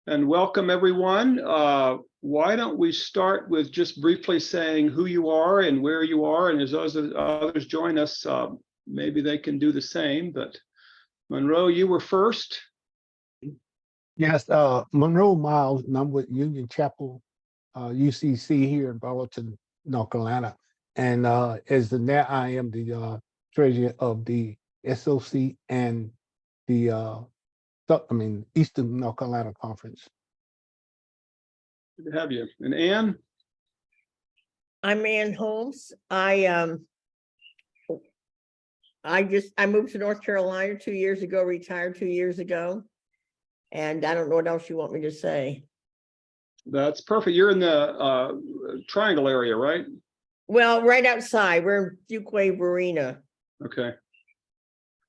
And welcome everyone. Why don't we start with just briefly saying who you are and where you are, and as others join us, maybe they can do the same. But Monroe, you were first. Yes, Monroe Miles, and I'm with Union Chapel, UCC here in Burlington, North Carolina. And as the net, I am the treasurer of the SOC and the Eastern North Carolina Conference. Good to have you. And Ann? I'm Ann Holmes. I moved to North Carolina 2 years ago, retired 2 years ago. And I don't know what else you want me to say. That's perfect. You're in the Triangle area, right? Well, right outside, we're in Fuquay Marina. Okay.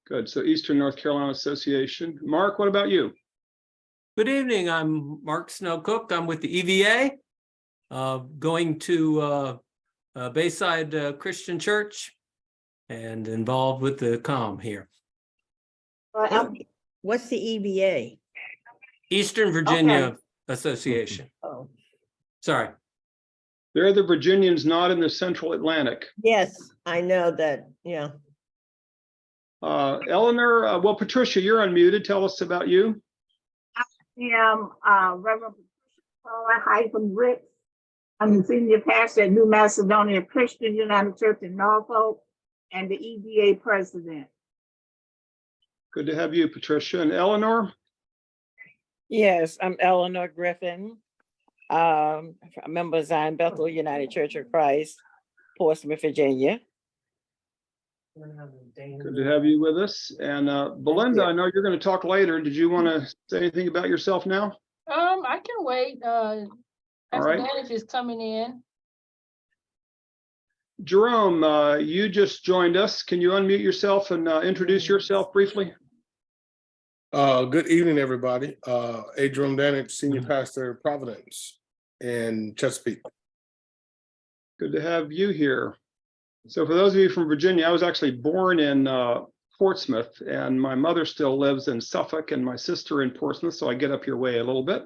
Good. So Eastern North Carolina Association. Mark, what about you? Good evening. I'm Mark Snow Cook. I'm with the EVA, going to Bayside Christian Church and involved with the COM here. What's the EVA? Eastern Virginia Association. Oh, Sorry. They're the Virginians not in the Central Atlantic. yes, I know that. Yeah. Eleanor, well, Patricia, you're unmuted. Tell us about you. I am Reverend Patricia Ricks. I'm the senior pastor at New Macedonia Christian United Church in Norfolk and the EVA president. Good to have you, Patricia. And Eleanor? Yes, I'm Eleanor Griffin, a member of Zion Bethel United Church of Christ, Portsmouth, Virginia. Good to have you with us. And Belinda, I know you're going to talk later. Did you want to say anything about yourself now? I can wait. All Pastor right. Danish is coming in. Jerome, you just joined us. Can you unmute yourself and introduce yourself briefly? Good evening, everybody. Jerome Danick, Senior Pastor of Providence in Chesapeake. Good to have you here. So for those of you from Virginia, I was actually born in Portsmouth, and my mother still lives in Suffolk and my sister in Portsmouth, so I get up your way a little bit.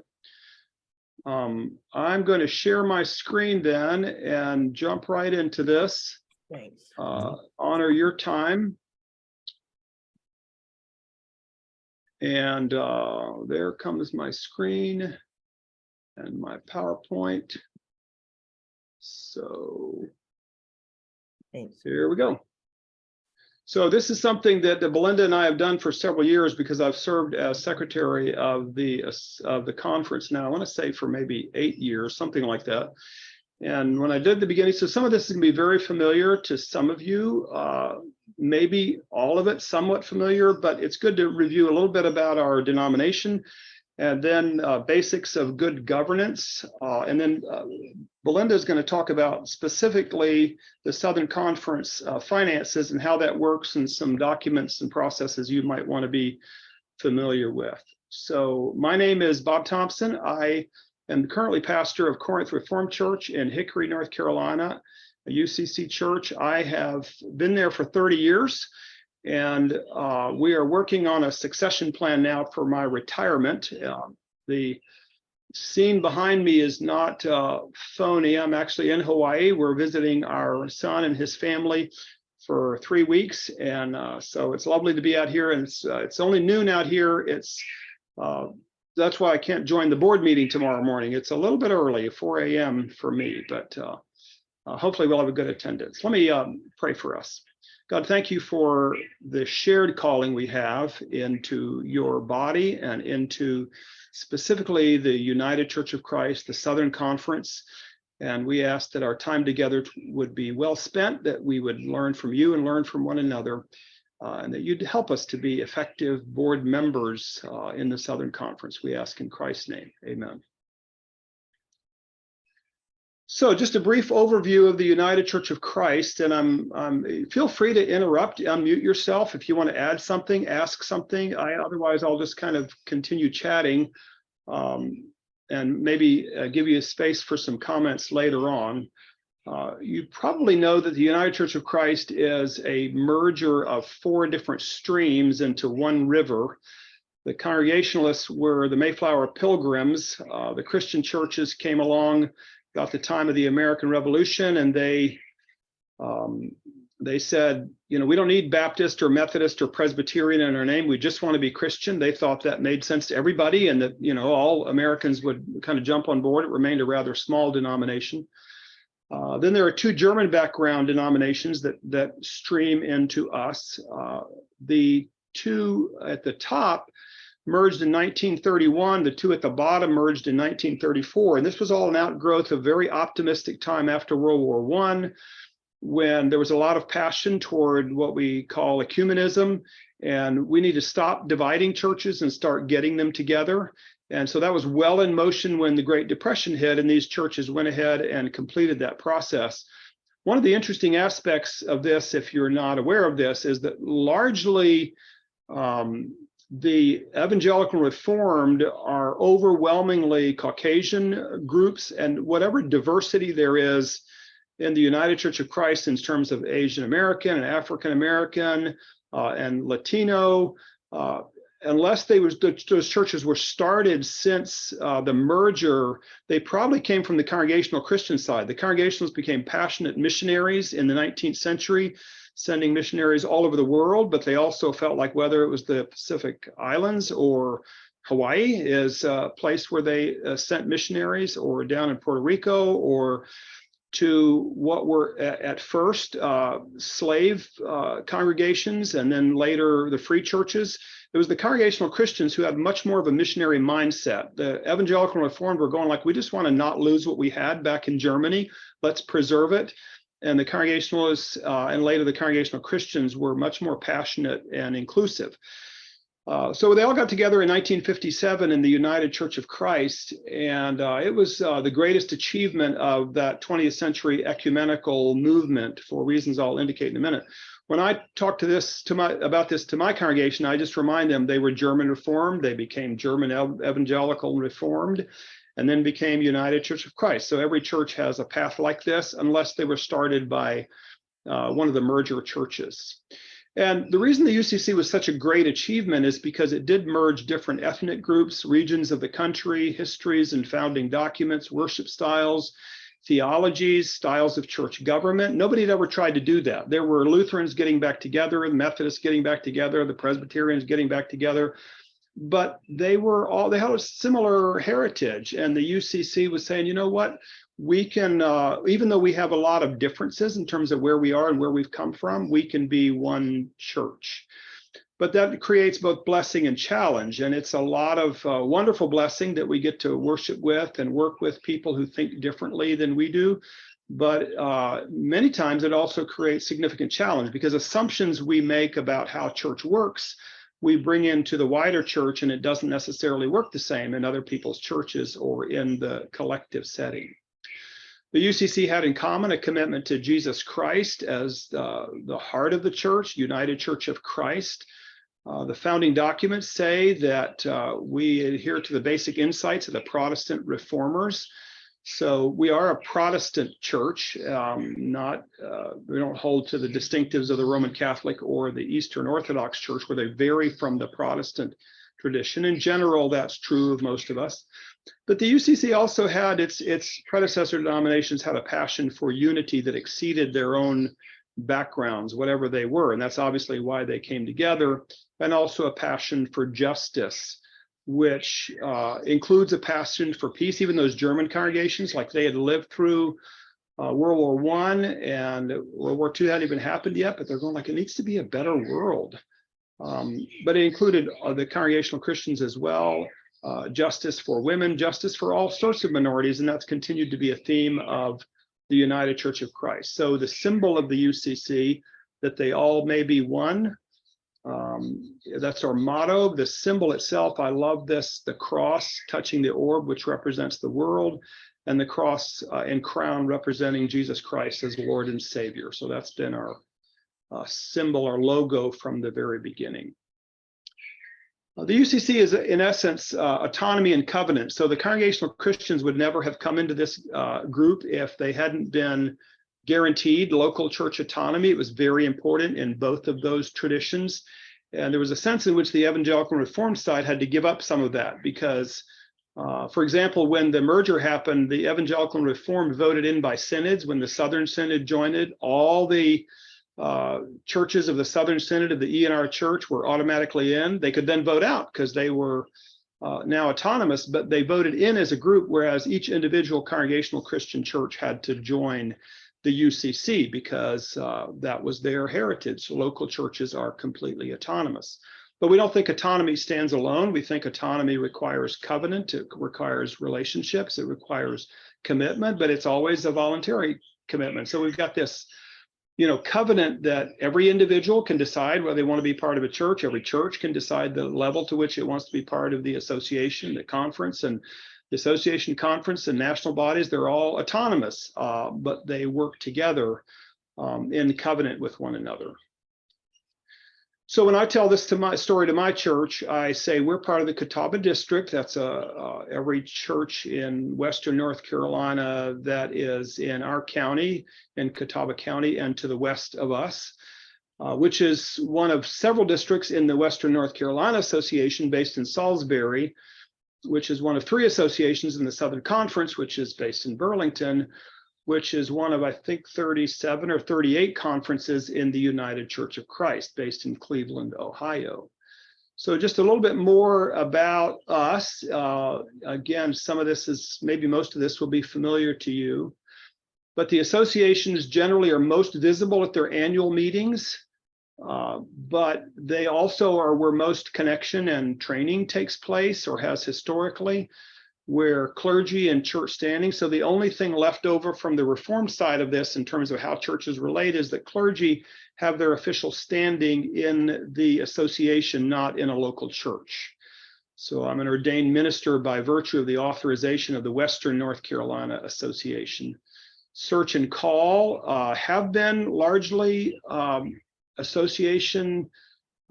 I'm going to share my screen then and jump right into this. Thanks. Honor your time. And there comes my screen and my PowerPoint. So Thanks. here we go. So this is something that Belinda and I have done for several years because I've served as secretary of the conference now, I want to say for maybe 8 years, something like that. And when I did the beginning, so some of this is going to be very familiar to some of you, maybe all of it somewhat familiar, but it's good to review a little bit about our denomination and then basics of good governance. And then Belinda is going to talk about specifically the Southern Conference finances and how that works and some documents and processes you might want to be familiar with. So my name is Bob Thompson. I am currently pastor of Corinth Reformed Church in Hickory, North Carolina, a UCC church. I have been there for 30 years, and we are working on a succession plan now for my retirement. The scene behind me is not phony. I'm actually in Hawaii. We're visiting our son and his family for 3 weeks, and so it's lovely to be out here. And it's only noon out here. That's why I can't join the board meeting tomorrow morning. It's a little bit early, 4 a.m. for me, but hopefully we'll have a good attendance. Let me pray for us. God, thank you for the shared calling we have into your body and into specifically the United Church of Christ, the Southern Conference. And we ask that our time together would be well spent, that we would learn from you and learn from one another, and that you'd help us to be effective board members in the Southern Conference. We ask in Christ's name, amen. So just a brief overview of the United Church of Christ, and feel free to interrupt, unmute yourself if you want to add something, ask something. Otherwise, I'll just kind of continue chatting and maybe give you a space for some comments later on. You probably know that the United Church of Christ is a merger of 4 different streams into one river. The Congregationalists were the Mayflower Pilgrims. The Christian churches came along about the time of the American Revolution, and they said, you know, we don't need Baptist or Methodist or Presbyterian in our name. We just want to be Christian. They thought that made sense to everybody, and that, you know, all Americans would kind of jump on board. It remained a rather small denomination. Then there are two German background denominations that stream into us. The two at the top merged in 1931. The two at the bottom merged in 1934. And this was all an outgrowth of very optimistic time after World War I, when there was a lot of passion toward what we call ecumenism, and we need to stop dividing churches and start getting them together. And so that was well in motion when the Great Depression hit, and these churches went ahead and completed that process. One of the interesting aspects of this, if you're not aware of this, is that largely the evangelical Reformed are overwhelmingly Caucasian groups, and whatever diversity there is in the United Church of Christ in terms of Asian American and African American and Latino, unless those churches were started since the merger, they probably came from the Congregational Christian side. The Congregationalists became passionate missionaries in the 19th century, sending missionaries all over the world, but they also felt like whether it was the Pacific Islands or Hawaii is a place where they sent missionaries, or down in Puerto Rico, or to what were at first slave congregations, and then later the free churches. It was the Congregational Christians who had much more of a missionary mindset. The Evangelical Reformed were going like, we just want to not lose what we had back in Germany. Let's preserve it. And the Congregationalists and later the Congregational Christians were much more passionate and inclusive. So they all got together in 1957 in the United Church of Christ, and it was the greatest achievement of that 20th century ecumenical movement, for reasons I'll indicate in a minute. When I talk about this to my congregation, I just remind them they were German Reformed, they became German Evangelical Reformed, and then became United Church of Christ. So every church has a path like this, unless they were started by one of the merger churches. And the reason the UCC was such a great achievement is because it did merge different ethnic groups, regions of the country, histories and founding documents, worship styles, theologies, styles of church government. Nobody had ever tried to do that. There were Lutherans getting back together, the Methodists getting back together, the Presbyterians getting back together, but they had a similar heritage. And the UCC was saying, you know what? We can, even though we have a lot of differences in terms of where we are and where we've come from, we can be one church. But that creates both blessing and challenge. And it's a lot of wonderful blessing that we get to worship with and work with people who think differently than we do. But many times it also creates significant challenge, because assumptions we make about how church works, we bring into the wider church, and it doesn't necessarily work the same in other people's churches or in the collective setting. The UCC had in common a commitment to Jesus Christ as the heart of the church, United Church of Christ. The founding documents say that we adhere to the basic insights of the Protestant reformers. So we are a Protestant church, we don't hold to the distinctives of the Roman Catholic or the Eastern Orthodox Church, where they vary from the Protestant tradition. In general, that's true of most of us. But the UCC also had its predecessor denominations had a passion for unity that exceeded their own backgrounds, whatever they were. And that's obviously why they came together, and also a passion for justice, which includes a passion for peace. Even those German congregations, like they had lived through World War I, and World War II hadn't even happened yet, but they're going like, it needs to be a better world. But it included the Congregational Christians as well, justice for women, justice for all sorts of minorities, and that's continued to be a theme of the United Church of Christ. So the symbol of the UCC, that they all may be one, that's our motto. The symbol itself, I love this, the cross touching the orb, which represents the world, and the cross and crown representing Jesus Christ as Lord and Savior. So that's been our symbol, our logo from the very beginning. The UCC is, in essence, autonomy and covenant. So the Congregational Christians would never have come into this group if they hadn't been guaranteed local church autonomy. It was very important in both of those traditions. And there was a sense in which the evangelical reformed side had to give up some of that because, for example, when the merger happened, the evangelical and reformed voted in by synods. When the Southern Synod joined it, all the churches of the Southern Synod of the ENR Church were automatically in. They could then vote out because they were now autonomous, but they voted in as a group, whereas each individual congregational Christian church had to join the UCC because that was their heritage. Local churches are completely autonomous. But we don't think autonomy stands alone. We think autonomy requires covenant, it requires relationships, it requires commitment, but it's always a voluntary commitment. So we've got this, covenant that every individual can decide whether they want to be part of a church. Every church can decide the level to which it wants to be part of the association, the conference, and the association, conference, and national bodies. They're all autonomous, but they work together in covenant with one another. So when I tell this story to my church, I say we're part of the Catawba district. That's every church in Western North Carolina that is in our county, in Catawba County, and to the west of us, which is one of several districts in the Western North Carolina Association based in Salisbury, which is one of 3 associations in the Southern Conference, which is based in Burlington, which is one of, I think, 37 or 38 conferences in the United Church of Christ, based in Cleveland, Ohio. So just a little bit more about us. Again, some of this is, maybe most of this will be familiar to you, but the associations generally are most visible at their annual meetings, but they also are where most connection and training takes place or has historically, where clergy and church standing. So the only thing left over from the reform side of this in terms of how churches relate is that clergy have their official standing in the association, not in a local church. So I'm an ordained minister by virtue of the authorization of the Western North Carolina Association. Search and call have been largely association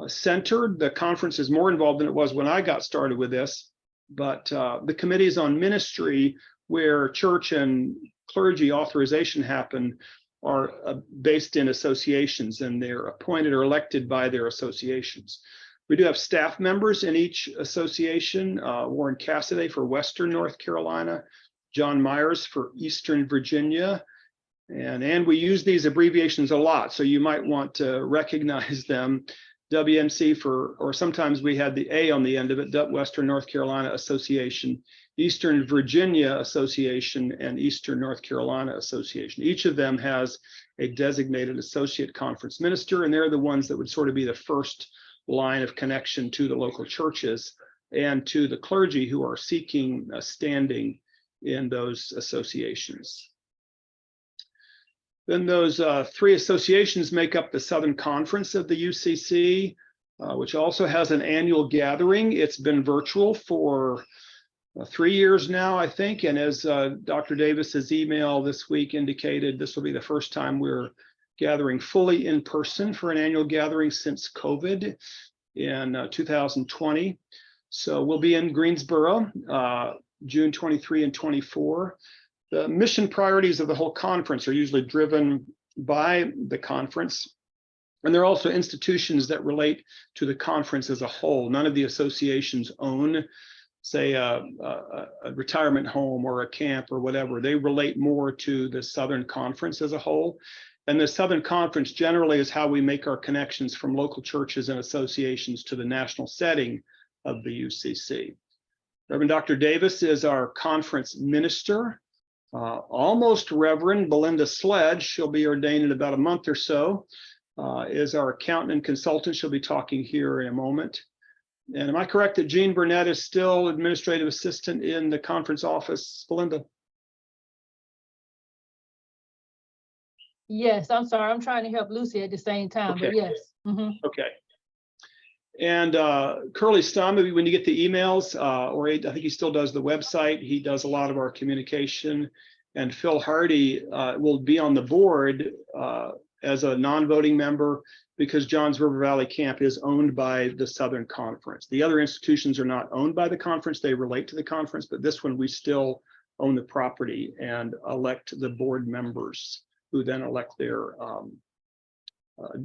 centered. The conference is more involved than it was when I got started with this. But the committees on ministry, where church and clergy authorization happen, are based in associations, and they're appointed or elected by their associations. We do have staff members in each association, Warren Cassidy for Western North Carolina, John Myers for Eastern Virginia, and we use these abbreviations a lot, so you might want to recognize them. WNC or sometimes we had the A on the end of it, Western North Carolina Association, Eastern Virginia Association, and Eastern North Carolina Association. Each of them has a designated associate conference minister, and they're the ones that would sort of be the first line of connection to the local churches and to the clergy who are seeking a standing in those associations. Then those 3 associations make up the Southern Conference of the UCC, which also has an annual gathering. It's been virtual for 3 years now, I think. And as Dr. Davis's email this week indicated, this will be the first time we're gathering fully in person for an annual gathering since COVID in 2020. So we'll be in Greensboro, June 23 and 24. The mission priorities of the whole conference are usually driven by the conference. And there are also institutions that relate to the conference as a whole. None of the associations own, say, a retirement home or a camp or whatever. They relate more to the Southern Conference as a whole. And the Southern Conference generally is how we make our connections from local churches and associations to the national setting of the UCC. Reverend Dr. Davis is our conference minister. Almost Reverend Belinda Sledge, she'll be ordained in about a month or so, is our accountant and consultant. She'll be talking here in a moment. And am I correct that Jean Burnett is still administrative assistant in the conference office, Belinda? Yes, I'm sorry. I'm trying to help Lucy at the same time, Okay. but yes. Mhm. Okay. And Curly Stum, when you get the emails, or I think he still does the website, he does a lot of our communication. And Phil Hardy will be on the board as a non-voting member because Johns River Valley Camp is owned by the Southern Conference. The other institutions are not owned by the conference, they relate to the conference, but this one we still own the property and elect the board members who then elect their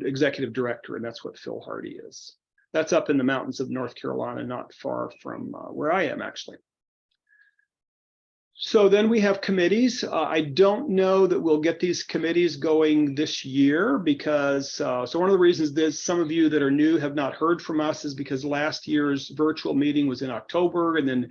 executive director, and that's what Phil Hardy is. That's up in the mountains of North Carolina, not far from where I am, actually. So then we have committees. I don't know that we'll get these committees going this year because, so one of the reasons that some of you that are new have not heard from us is because last year's virtual meeting was in October, and then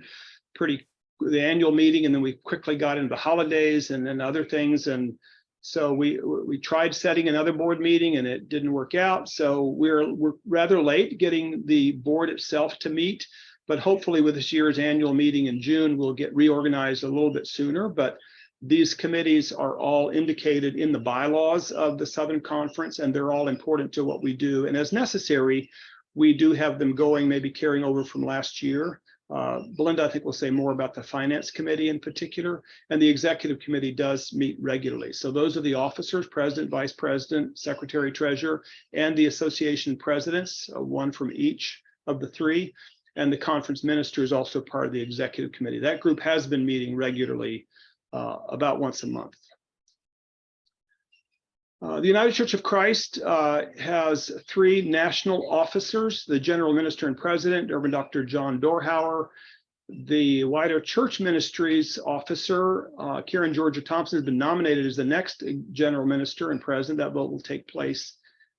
the annual meeting, and then we quickly got into the holidays and then other things. And so we tried setting another board meeting and it didn't work out. So we're rather late getting the board itself to meet. But hopefully with this year's annual meeting in June, we'll get reorganized a little bit sooner. But these committees are all indicated in the bylaws of the Southern Conference, and they're all important to what we do. And as necessary, we do have them going, maybe carrying over from last year. Belinda, I think, will say more about the Finance Committee in particular, and the Executive Committee does meet regularly. So those are the officers, President, Vice President, Secretary, Treasurer, and the association presidents, one from each of the three. And the conference minister is also part of the Executive Committee. That group has been meeting regularly about once a month. The United Church of Christ has 3 national officers: the General Minister and President, Reverend Dr. John Dorhauer. The wider church ministries officer, Karen Georgia Thompson, has been nominated as the next General Minister and President. That vote will take place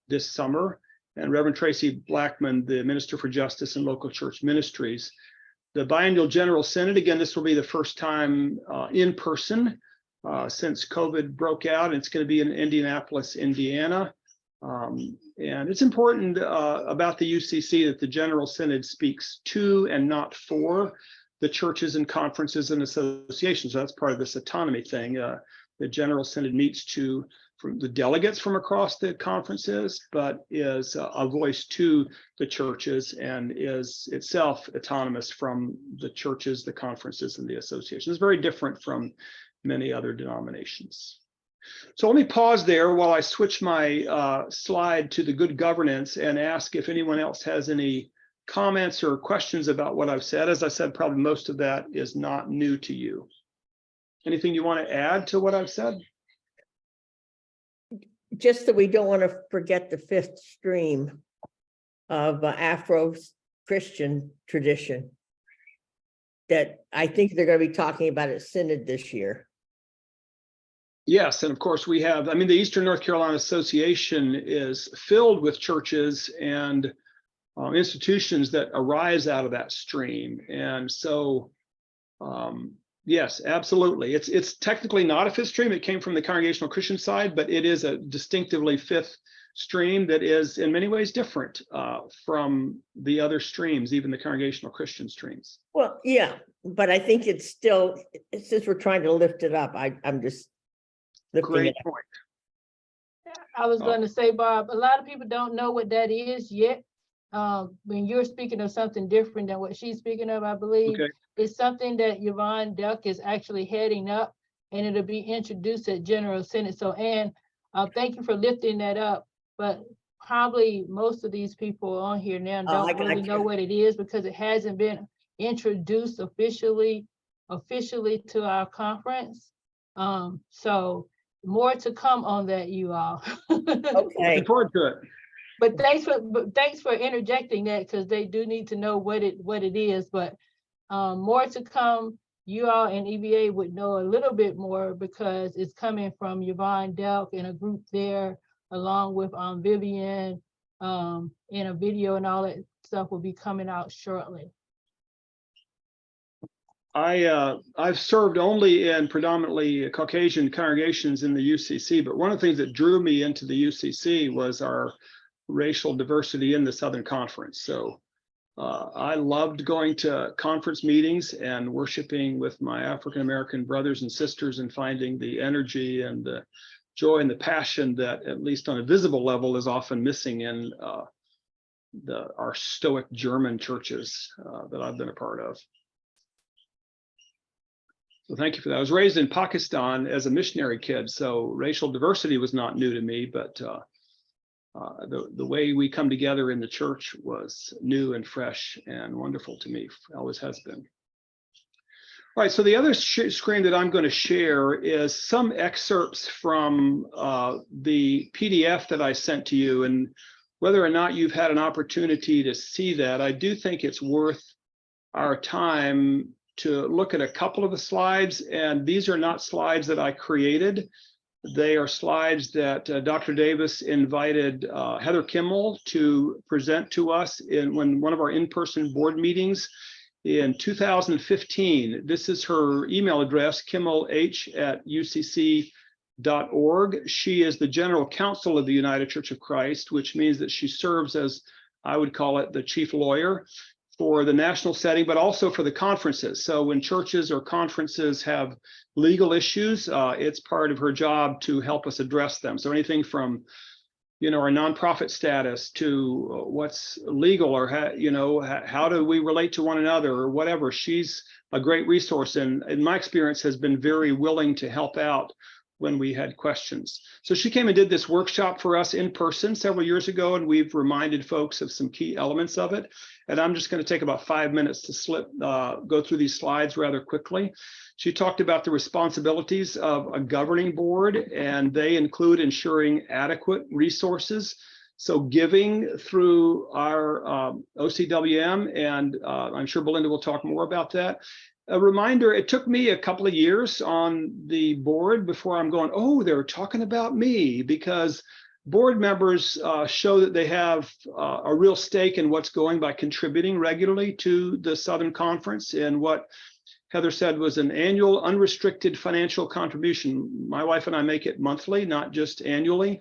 this summer. And Reverend Tracy Blackman, the Minister for Justice and Local Church Ministries. The biennial General Synod, again, this will be the first time in person since COVID broke out. It's going to be in Indianapolis, Indiana. And it's important about the UCC that the General Synod speaks to and not for the churches and conferences and associations. So that's part of this autonomy thing. The General Synod meets to from the delegates from across the conferences, but is a voice to the churches and is itself autonomous from the churches, the conferences, and the associations. It's very different from many other denominations. So let me pause there while I switch my slide to the good governance and ask if anyone else has any comments or questions about what I've said. As I said, probably most of that is not new to you. Anything you want to add to what I've said? Just that we don't want to forget the 5th stream of Afro-Christian tradition that I think they're going to be talking about at Synod this year. Yes, and of course we have, I mean, the Eastern North Carolina Association is filled with churches and institutions that arise out of that stream. And so, yes, absolutely. It's technically not a 5th stream. It came from the Congregational Christian side, but it is a distinctively 5th stream that is in many ways different from the other streams, even the Congregational Christian streams. Well, yeah, but I think it's still, since we're trying to lift it up, I'm just lifting Great it up. point. I was going to say, Bob, a lot of people don't know what that is yet. When you're speaking of something different than what she's speaking of, I believe. Okay. It's something that Yvonne Duck is actually heading up, and it'll be introduced at General Synod. So, Ann, thank you for lifting that up. But probably most of these people on here now don't really know what it is because it hasn't been introduced officially to our conference. So more to come on that, you all. Okay. Looking forward to it. But thanks for interjecting that because they do need to know what it is. But more to come. You all and EVA would know a little bit more because it's coming from Yvonne Delk and a group there, along with Vivian, and a video and all that stuff will be coming out shortly. I've served only in predominantly Caucasian congregations in the UCC, but one of the things that drew me into the UCC was our racial diversity in the Southern Conference. So I loved going to conference meetings and worshiping with my African-American brothers and sisters and finding the energy and the joy and the passion that, at least on a visible level, is often missing in our stoic German churches that I've been a part of. So thank you for that. I was raised in Pakistan as a missionary kid, so racial diversity was not new to me, but the way we come together in the church was new and fresh and wonderful to me, always has been. All right, so the other screen that I'm going to share is some excerpts from the PDF that I sent to you. And whether or not you've had an opportunity to see that, I do think it's worth our time to look at a couple of the slides. And these are not slides that I created. They are slides that Dr. Davis invited Heather Kimmel to present to us in one of our in-person board meetings in 2015. This is her email address, kimmelh@ucc.org. She is the general counsel of the United Church of Christ, which means that she serves as, I would call it, the chief lawyer for the national setting, but also for the conferences. So when churches or conferences have legal issues, it's part of her job to help us address them. So anything from, our nonprofit status to what's legal, or how do we relate to one another, or whatever. She's a great resource, and in my experience has been very willing to help out when we had questions. So she came and did this workshop for us in person several years ago, and we've reminded folks of some key elements of it. And I'm just going to take about 5 minutes to go through these slides rather quickly. She talked about the responsibilities of a governing board, and they include ensuring adequate resources. So giving through our OCWM, and I'm sure Belinda will talk more about that. A reminder, it took me a couple of years on the board before I'm going, oh, they're talking about me, because board members show that they have a real stake in what's going by contributing regularly to the Southern Conference, and what Heather said was an annual unrestricted financial contribution. My wife and I make it monthly, not just annually.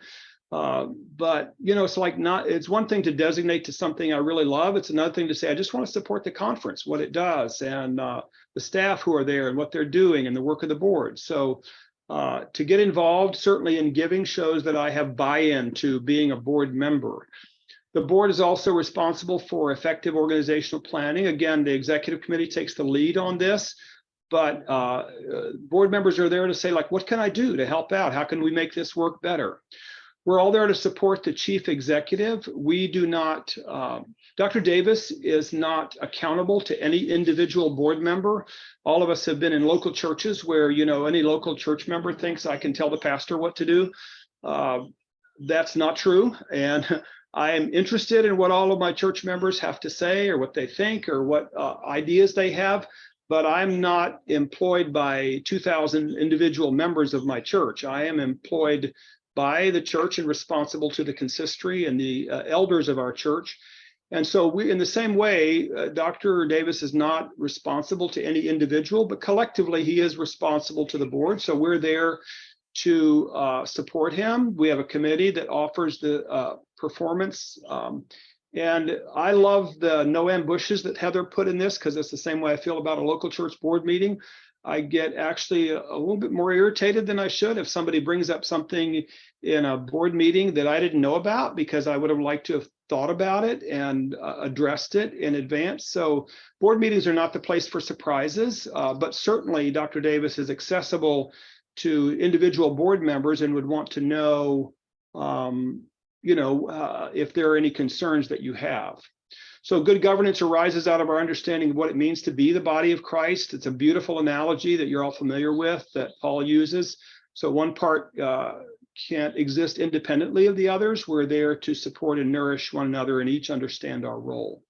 But it's one thing to designate to something I really love. It's another thing to say, I just want to support the conference, what it does, and the staff who are there and what they're doing and the work of the board. So to get involved, certainly in giving, shows that I have buy-in to being a board member. The board is also responsible for effective organizational planning. Again, the executive committee takes the lead on this, but board members are there to say, like, what can I do to help out? How can we make this work better? We're all there to support the chief executive. We do not, Dr. Davis is not accountable to any individual board member. All of us have been in local churches where, any local church member thinks I can tell the pastor what to do. That's not true. And I am interested in what all of my church members have to say, or what they think, or what ideas they have. But I'm not employed by 2,000 individual members of my church. I am employed by the church and responsible to the consistory and the elders of our church. And so we, in the same way, Dr. Davis is not responsible to any individual, but collectively he is responsible to the board. So we're there to support him. We have a committee that offers the performance. And I love the no ambushes that Heather put in this, because it's the same way I feel about a local church board meeting. I get actually a little bit more irritated than I should if somebody brings up something in a board meeting that I didn't know about, because I would have liked to have thought about it and addressed it in advance. So board meetings are not the place for surprises, but certainly Dr. Davis is accessible to individual board members and would want to know, if there are any concerns that you have. So good governance arises out of our understanding of what it means to be the body of Christ. It's a beautiful analogy that you're all familiar with, that Paul uses. So one part can't exist independently of the others. We're there to support and nourish one another and each understand our role.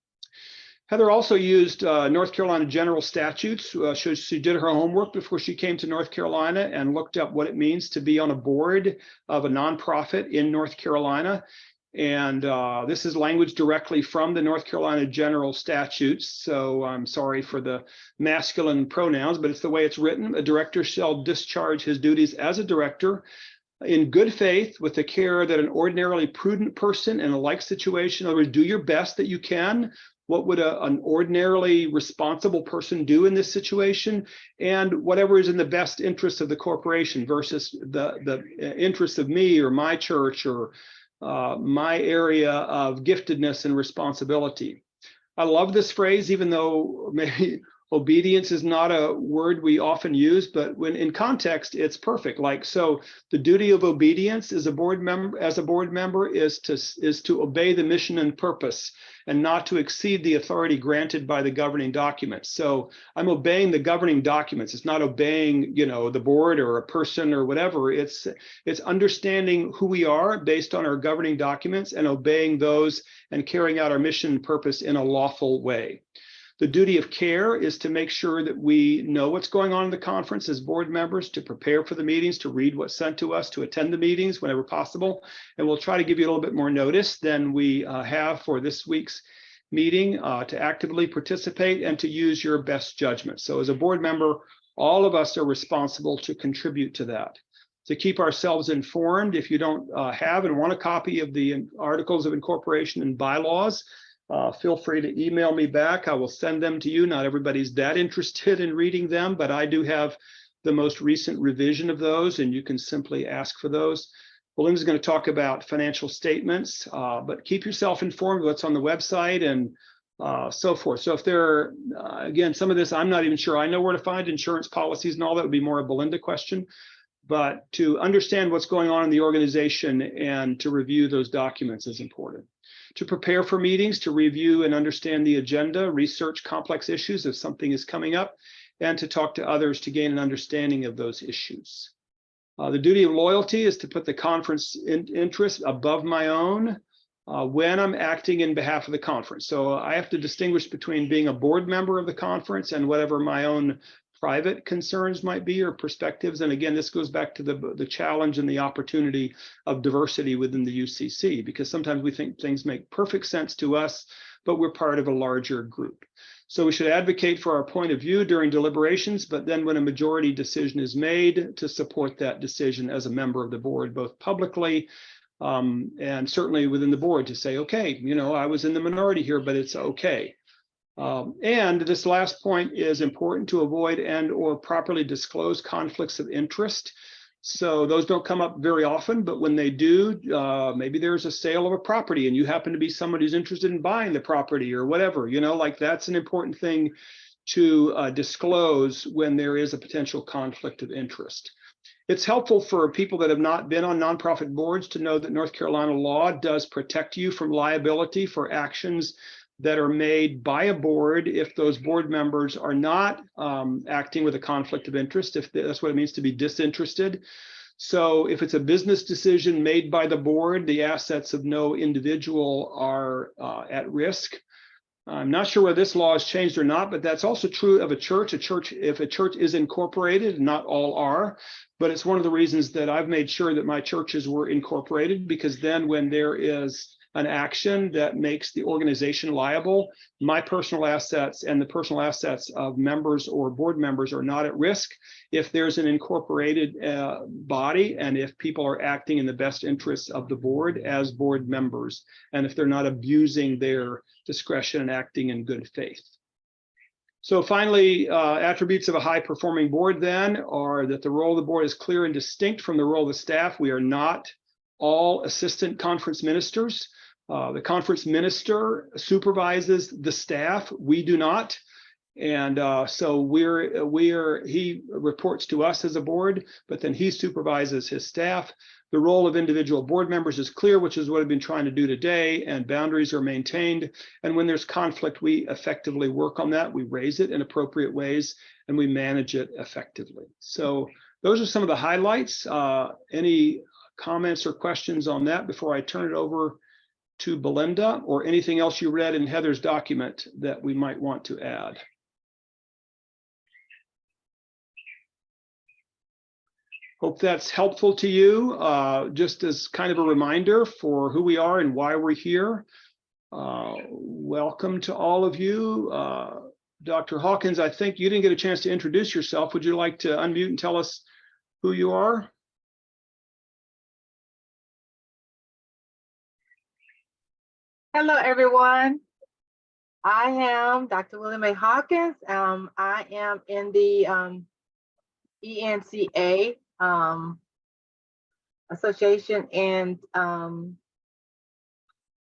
Heather also used North Carolina general statutes. She did her homework before she came to North Carolina and looked up what it means to be on a board of a nonprofit in North Carolina. And this is language directly from the North Carolina general statutes. So I'm sorry for the masculine pronouns, but it's the way it's written. A director shall discharge his duties as a director in good faith with the care that an ordinarily prudent person in a like situation, in other words, do your best that you can. What would an ordinarily responsible person do in this situation? And whatever is in the best interest of the corporation versus the interest of me or my church or my area of giftedness and responsibility. I love this phrase, even though maybe Obedience is not a word we often use, but when in context, it's perfect. Like, so the duty of obedience as a board member is to obey the mission and purpose and not to exceed the authority granted by the governing documents. So I'm obeying the governing documents. It's not obeying, the board or a person or whatever. It's understanding who we are based on our governing documents and obeying those and carrying out our mission and purpose in a lawful way. The duty of care is to make sure that we know what's going on in the conference as board members, to prepare for the meetings, to read what's sent to us, to attend the meetings whenever possible. And we'll try to give you a little bit more notice than we have for this week's meeting, to actively participate and to use your best judgment. So as a board member, all of us are responsible to contribute to that. To keep ourselves informed, if you don't have and want a copy of the articles of incorporation and bylaws, feel free to email me back. I will send them to you. Not everybody's that interested in reading them, but I do have the most recent revision of those, and you can simply ask for those. Belinda's going to talk about financial statements, but keep yourself informed what's on the website and so forth. So if there are, again, some of this, I'm not even sure I know where to find insurance policies and all that would be more a Belinda question. But to understand what's going on in the organization and to review those documents is important. To prepare for meetings, to review and understand the agenda, research complex issues if something is coming up, and to talk to others to gain an understanding of those issues. The duty of loyalty is to put the conference interest above my own when I'm acting in behalf of the conference. So I have to distinguish between being a board member of the conference and whatever my own private concerns might be or perspectives. And again, this goes back to the challenge and the opportunity of diversity within the UCC, because sometimes we think things make perfect sense to us, but we're part of a larger group. So we should advocate for our point of view during deliberations, but then when a majority decision is made, to support that decision as a member of the board, both publicly and certainly within the board, to say, okay, I was in the minority here, but it's okay. And this last point is important: to avoid and or properly disclose conflicts of interest. So those don't come up very often, but when they do, maybe there's a sale of a property and you happen to be somebody who's interested in buying the property or whatever, like that's an important thing to disclose when there is a potential conflict of interest. It's helpful for people that have not been on nonprofit boards to know that North Carolina law does protect you from liability for actions that are made by a board if those board members are not acting with a conflict of interest, if that's what it means to be disinterested. So if it's a business decision made by the board, the assets of no individual are at risk. I'm not sure whether this law has changed or not, but that's also true of a church. If a church is incorporated, not all are, but it's one of the reasons that I've made sure that my churches were incorporated, because then when there is an action that makes the organization liable, my personal assets and the personal assets of members or board members are not at risk if there's an incorporated body and if people are acting in the best interests of the board as board members, and if they're not abusing their discretion and acting in good faith. So finally, attributes of a high-performing board then are that the role of the board is clear and distinct from the role of the staff. We are not all assistant conference ministers. The conference minister supervises the staff. We do not. And so he reports to us as a board, but then he supervises his staff. The role of individual board members is clear, which is what I've been trying to do today, and boundaries are maintained. And when there's conflict, we effectively work on that. We raise it in appropriate ways and we manage it effectively. So those are some of the highlights. Any comments or questions on that before I turn it over to Belinda, or anything else you read in Heather's document that we might want to add? Hope that's helpful to you, just as kind of a reminder for who we are and why we're here. Welcome to all of you. Dr. Hawkins, I think you didn't get a chance to introduce yourself. Would you like to unmute and tell us who you are? Hello, everyone. I am Dr. William A. Hawkins. I am in the ENCA Association, and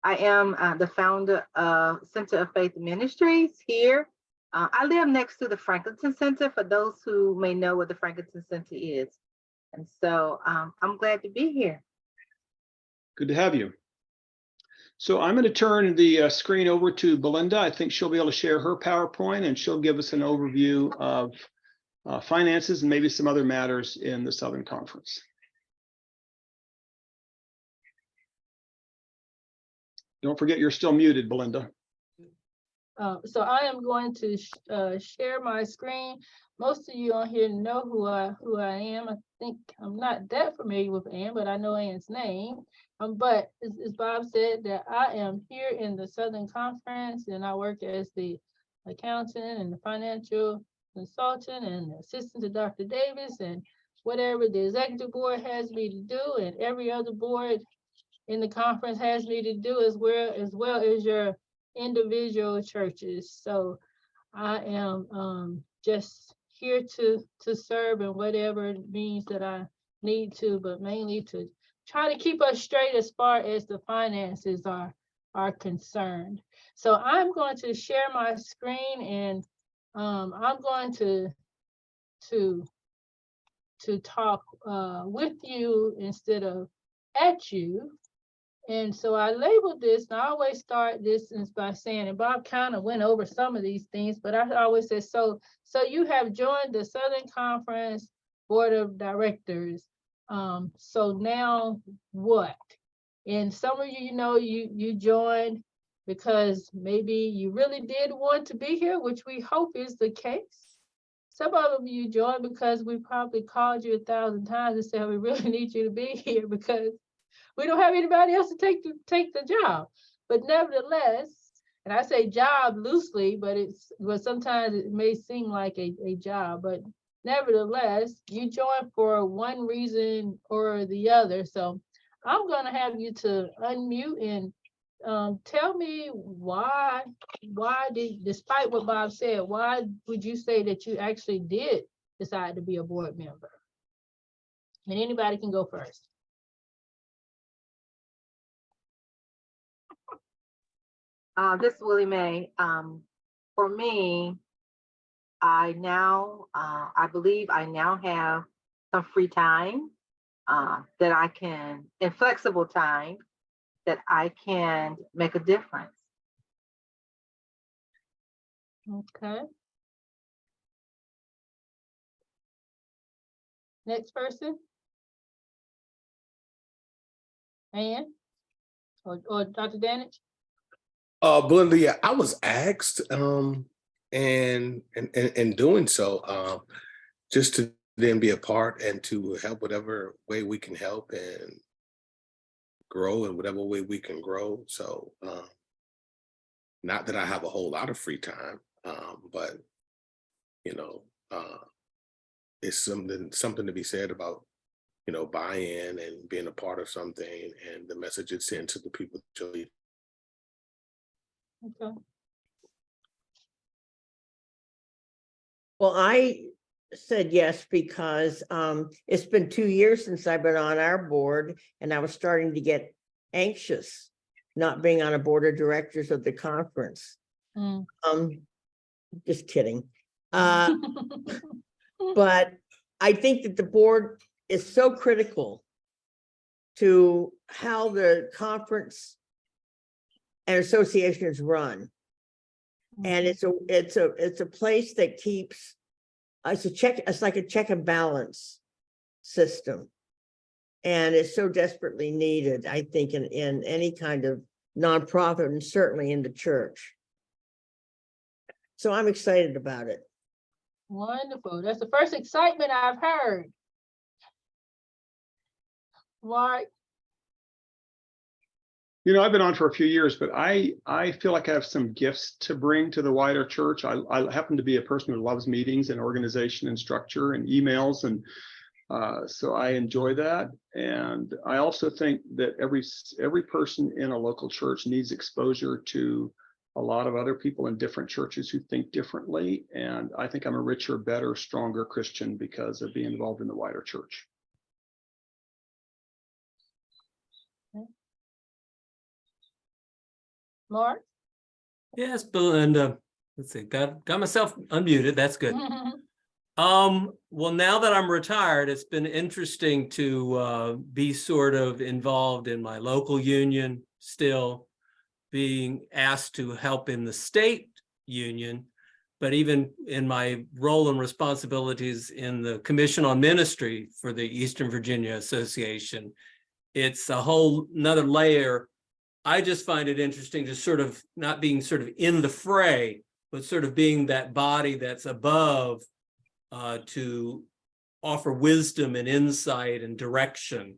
I am the founder of Center of Faith Ministries here I live next to the Franklinton Center, for those who may know what the Franklinton Center is. And so I'm glad to be here. Good to have you. So I'm going to turn the screen over to Belinda. I think she'll be able to share her PowerPoint, and she'll give us an overview of finances and maybe some other matters in the Southern Conference. Don't forget you're still muted, Belinda. So I am going to share my screen. Most of you on here know who I am. I think I'm not that familiar with Ann, but I know Ann's name. But as Bob said, that I am here in the Southern Conference, and I work as the accountant and the financial consultant and assistant to Dr. Davis, and whatever the executive board has me to do, and every other board in the conference has me to do, as well as your individual churches. So I am just here to serve in whatever means that I need to, but mainly to try to keep us straight as far as the finances are concerned. So I'm going to share my screen, and I'm going to talk with you instead of at you. And so I labeled this, and I always start this by saying, and Bob kind of went over some of these things, but I always say, so you have joined the Southern Conference Board of Directors. So now what? And some of you know you joined because maybe you really did want to be here, which we hope is the case. Some of you joined because we probably called you 1,000 times and said, we really need you to be here because we don't have anybody else to take the job. But nevertheless, and I say job loosely, but sometimes it may seem like a job, but nevertheless, you joined for one reason or the other. So I'm going to have you to unmute and tell me why despite what Bob said, why would you say that you actually did decide to be a board member? And anybody can go first. This is Willie Mae. For me, I believe I now have some free time that I can, and flexible time that I can make a difference. Okay. Next person. Ann or Dr. Danich? Belinda, yeah, I was asked, and in doing so, just to then be a part and to help whatever way we can help and grow in whatever way we can grow. So, not that I have a whole lot of free time, but you know, it's something to be said about, you know, buy-in and being a part of something and the message it sends to the people that you lead. Okay. Well, I said yes because it's been 2 years since I've been on our board, and I was starting to get anxious not being on a board of directors of the conference. Just kidding. But I think that the board is so critical to how the conference and association is run. And it's a place that keeps, it's like a check and balance system. And it's so desperately needed, I think, in any kind of nonprofit, and certainly in the church. So I'm excited about it. Wonderful. That's the first excitement I've heard. Mark? You know, I've been on for a few years, but I feel like I have some gifts to bring to the wider church. I happen to be a person who loves meetings and organization and structure and emails, and so I enjoy that. And I also think that every person in a local church needs exposure to a lot of other people in different churches who think differently. And I think I'm a richer, better, stronger Christian because of being involved in the wider church. Mark? Yes, Belinda. let's see, got myself unmuted. That's good. Well, now that I'm retired, it's been interesting to be sort of involved in my local union still, being asked to help in the state union, but even in my role and responsibilities in the Commission on Ministry for the Eastern Virginia Association, it's a whole another layer. I just find it interesting to sort of not being sort of in the fray, but sort of being that body that's above to offer wisdom and insight and direction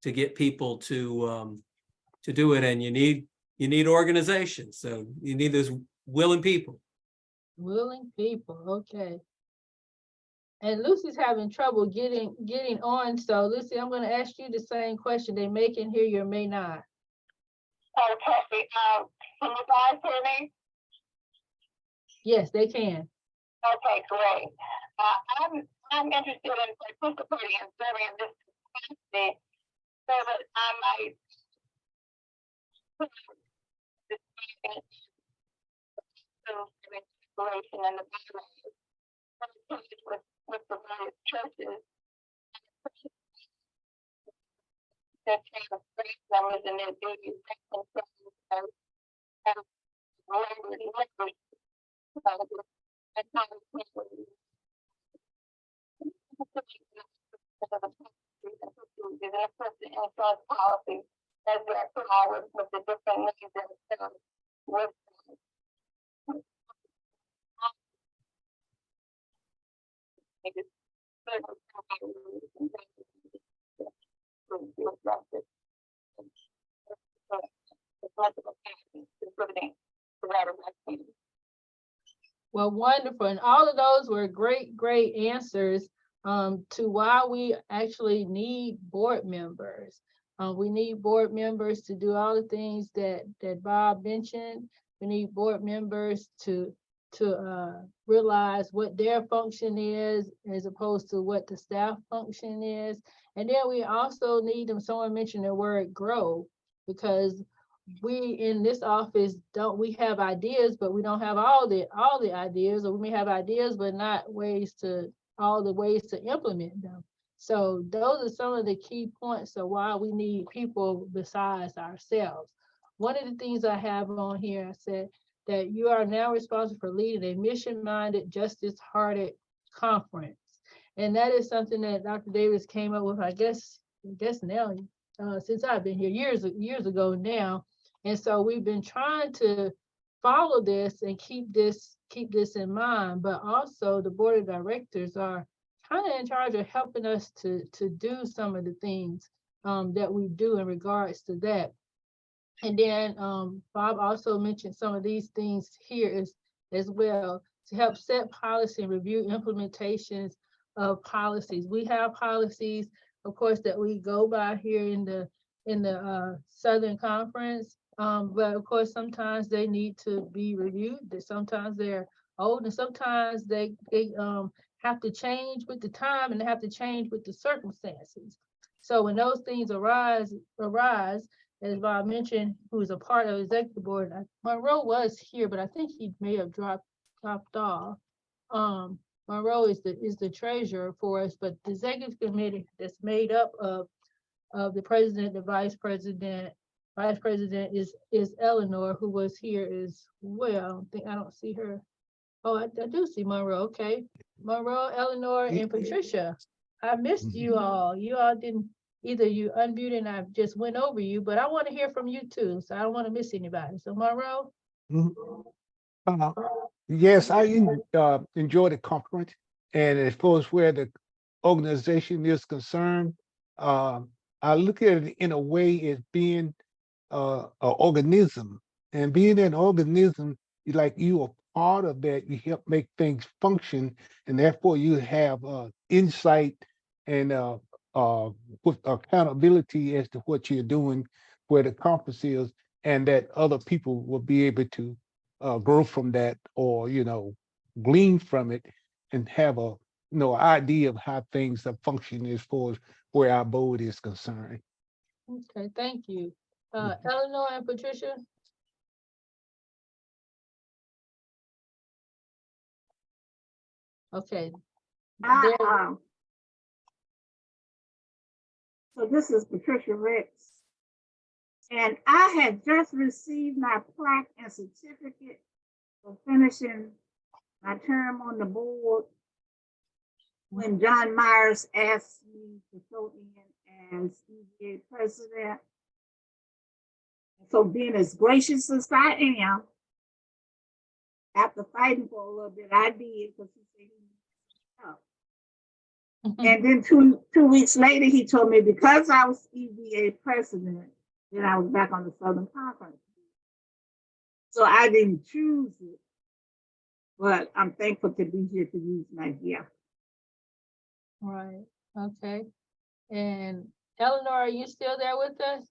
to get people to do it. And you need organization. So you need those willing people. Willing people, okay. And Lucy's having trouble getting on. So Lucy, I'm gonna ask you the same question. They may can hear you or may not. Okay, can you guys hear me? Yes, they can. Okay, great. I'm interested in participating and serving in this capacity so that I might inspiration and the with the various churches that kind of grace members in their duties and members and how influence policy as we apply with the different needs and with Well, wonderful. And all of those were great answers to why we actually need board members. We need board members to do all the things that Bob mentioned. We need board members to realize what their function is as opposed to what the staff function is. And then we also need them, someone mentioned the word grow, because we in this office we have ideas, but we don't have all the ideas, or we may have ideas, but not all the ways to implement them. So those are some of the key points of why we need people besides ourselves. One of the things I have on here, I said that you are now responsible for leading a mission-minded, justice-hearted conference. And that is something that Dr. Davis came up with, I guess now, since I've been here years ago now. And so we've been trying to follow this and keep this in mind, but also the board of directors are kind of in charge of helping us to do some of the things that we do in regards to that. And then Bob also mentioned some of these things here as well, to help set policy and review implementations of policies. We have policies, of course, that we go by here in the Southern Conference, but of course, sometimes they need to be reviewed. Sometimes they're old, and sometimes they have to change with the time, and they have to change with the circumstances. So when those things arise, as Bob mentioned, who is a part of the executive board, Monroe was here, but I think he may have dropped off. Monroe is the treasurer for us, but the executive committee that's made up of the president, the vice president. Vice president is Eleanor, who was here as well. I don't see her. Oh, I do see Monroe. Okay, Monroe, Eleanor, and Patricia. I missed you all. You all didn't. Either you unmuted and I just went over you, but I want to hear from you too. So I don't want to miss anybody. So Monroe. Yes, I enjoyed the conference, and as far as where the organization is concerned, I look at it in a way as being an organism, and being an organism, like you are part of that, you help make things function, and therefore you have insight and with accountability as to what you're doing, where the conference is, and that other people will be able to grow from that, or glean from it, and have a idea of how things are functioning as far as where our board is concerned. Okay, thank you. Eleanor and Patricia. Okay. I, There- So this is Patricia Ricks. And I had just received my plaque and certificate for finishing my term on the board when John Myers asked me to fill in as EVA president. So being as gracious as I am, after fighting for a little bit, I did because he said he needed help. And then two weeks later, he told me because I was EVA president, then I was back on the Southern Conference. So I didn't choose it, but I'm thankful to be here to use my gift. Right, okay. And Eleanor, are you still there with us?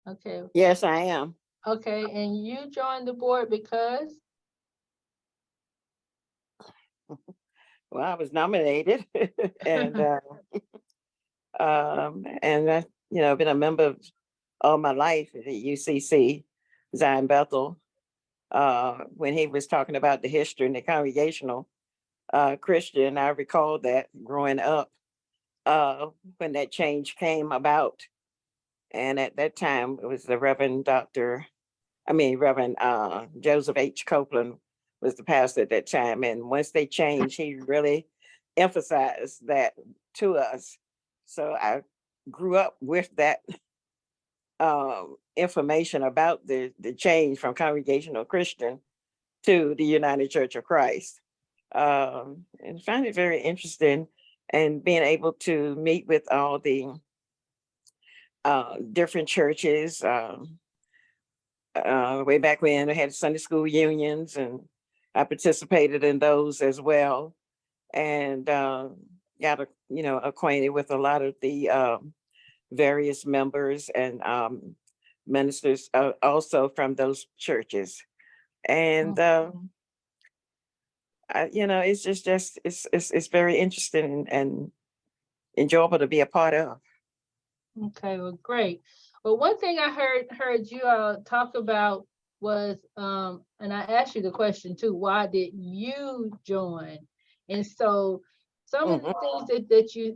Okay, Yes, I am. okay, and you joined the board because? Well, I was nominated and I, been a member all my life at the UCC, Zion Bethel. When he was talking about the history and the congregational Christian, I recall that growing up when that change came about. And at that time, it was the Reverend Joseph H. Copeland was the pastor at that time. And once they changed, he really emphasized that to us. So I grew up with that information about the change from Congregational Christian to the United Church of Christ. And find it very interesting, and being able to meet with all the different churches. Way back when I had Sunday school unions, and I participated in those as well, and got acquainted with a lot of the various members and ministers also from those churches. And it's just it's very interesting and enjoyable to be a part of. Okay, well, great. Well, one thing I heard you talk about was, and I asked you the question too, why did you join? And so some of the things